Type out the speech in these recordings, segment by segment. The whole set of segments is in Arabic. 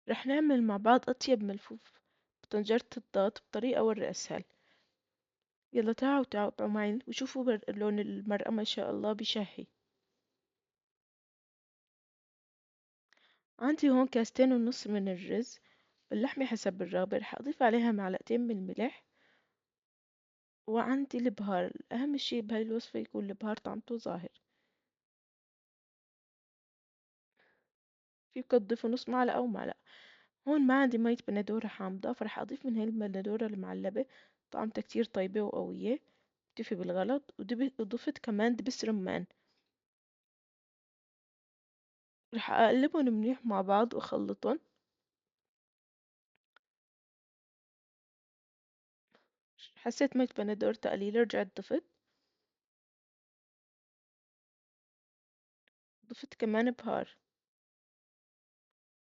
رح نعمل مع بعض أطيب ملفوف بطنجرة الضغط بطريقة ورا أسهل. يلا تعالوا تابعوا معي وشوفوا لون المرقة ما شاء الله بشهي. عندي هون كاستين ونص من الرز باللحمة حسب الرغبة، رح أضيف عليها معلقتين من الملح. وعندي البهار، أهم شي بهاي الوصفة يكون البهار طعمته ظاهر. فيك تضيفوا نص معلقة أو معلقة. هون ما عندي مية بندورة حامضة، فرح أضيف من هاي البندورة المعلبة، طعمتها كتير طيبة وقوية، بتفي بالغلط. وضفت كمان دبس رمان. رح أقلبهم منيح مع بعض وأخلطهم. حسيت مية بندورتها قليلة رجعت ضفت كمان بهار.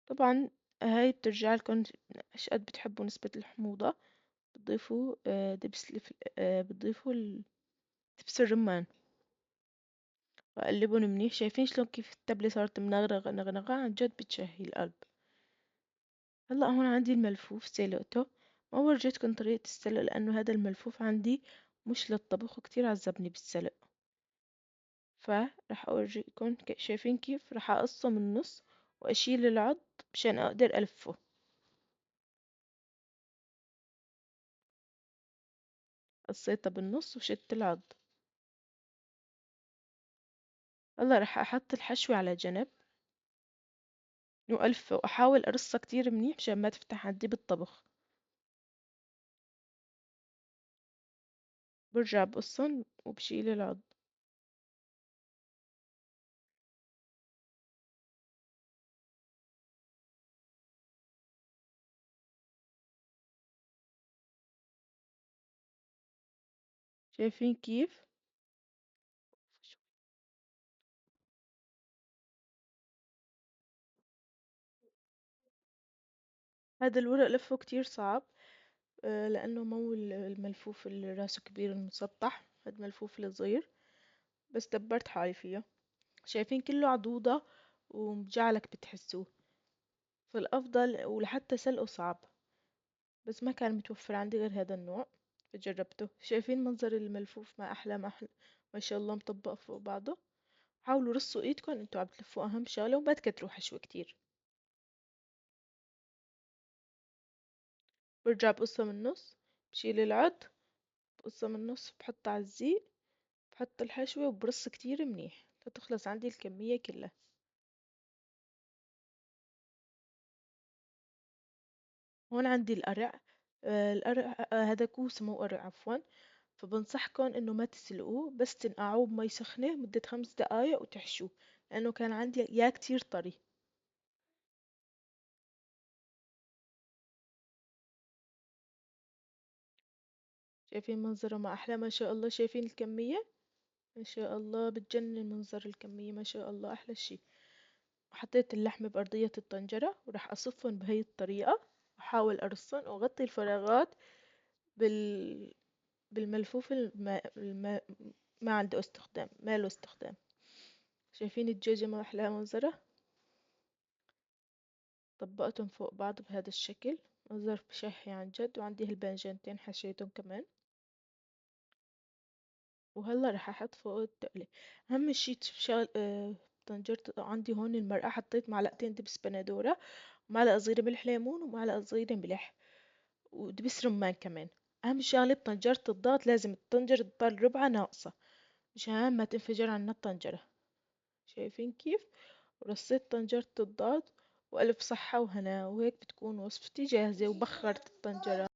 طبعا هاي بترجع لكم ايش قد بتحبوا نسبة الحموضة. بتضيفوا بتضيفوا دبس الرمان وقلبهم منيح. شايفين شلون كيف التبلة صارت منغرغة نغنغة؟ عن جد بتشهي القلب. هلا هون عندي الملفوف سلقته. ما ورجيتكم طريقة السلق لأنه هذا الملفوف عندي مش للطبخ وكتير عذبني بالسلق. فرح أورجيكم شايفين كيف رح أقصه من النص وأشيل العض مشان أقدر ألفه. قصيته بالنص وشلت العض. هلا رح أحط الحشوة على جنب وألفه وأحاول أرصه كتير منيح مشان ما تفتح عندي بالطبخ. برجع بقصن وبشيل العض. شايفين كيف؟ هذا الورق لفه كتير صعب. لأنه مو الملفوف اللي راسه كبير المسطح، هذا الملفوف الصغير. بس دبرت حالي فيه. شايفين كله عضوضة ومجعلك بتحسوه. فالأفضل ولحتى سلقه صعب. بس ما كان متوفر عندي غير هذا النوع، فجربته. شايفين منظر الملفوف ما أحلى ما أحلى. ما شاء الله مطبق فوق بعضه. حاولوا رصوا ايدكم انتوا عم تلفوا اهم شغلة وما تكتروا حشوة كتير. برجع بقصة من النص، بشيل العض، بقصة من النص بحطها على الزيت، بحط الحشوة وبرص كتير منيح لتخلص عندي الكمية كلها. هون عندي القرع. القرع هذا كوس مو قرع عفوا. فبنصحكم انه ما تسلقوه، بس تنقعوه بمي سخنة مدة 5 دقايق وتحشوه. لانه كان عندي يا كتير طري. شايفين منظره ما احلى ما شاء الله؟ شايفين الكمية؟ ما شاء الله بتجنن منظر الكمية ما شاء الله احلى شي. وحطيت اللحمة بأرضية الطنجرة وراح أصفهم بهي الطريقة. وأحاول أرصهم وأغطي الفراغات بال... بالملفوف ما عنده استخدام، ما له استخدام. شايفين الدجاجة ما أحلاها منظرة؟ طبقتهم فوق بعض بهذا الشكل. منظر بشهي عن جد. وعندي هالباذنجانتين حشيتهم كمان. وهلا رح أحط فوق التقلي. أهم شي شغل طنجرة عندي هون المرقة. حطيت معلقتين دبس بندورة ومعلقة صغيرة ملح ليمون ومعلقة صغيرة ملح ودبس رمان كمان. أهم شغلة بطنجرة الضغط لازم الطنجرة تضل ربعها ناقصة مشان ما تنفجر عنا الطنجرة. شايفين كيف؟ ورصيت طنجرة الضغط. وألف صحة وهنا. وهيك بتكون وصفتي جاهزة وبخرت الطنجرة.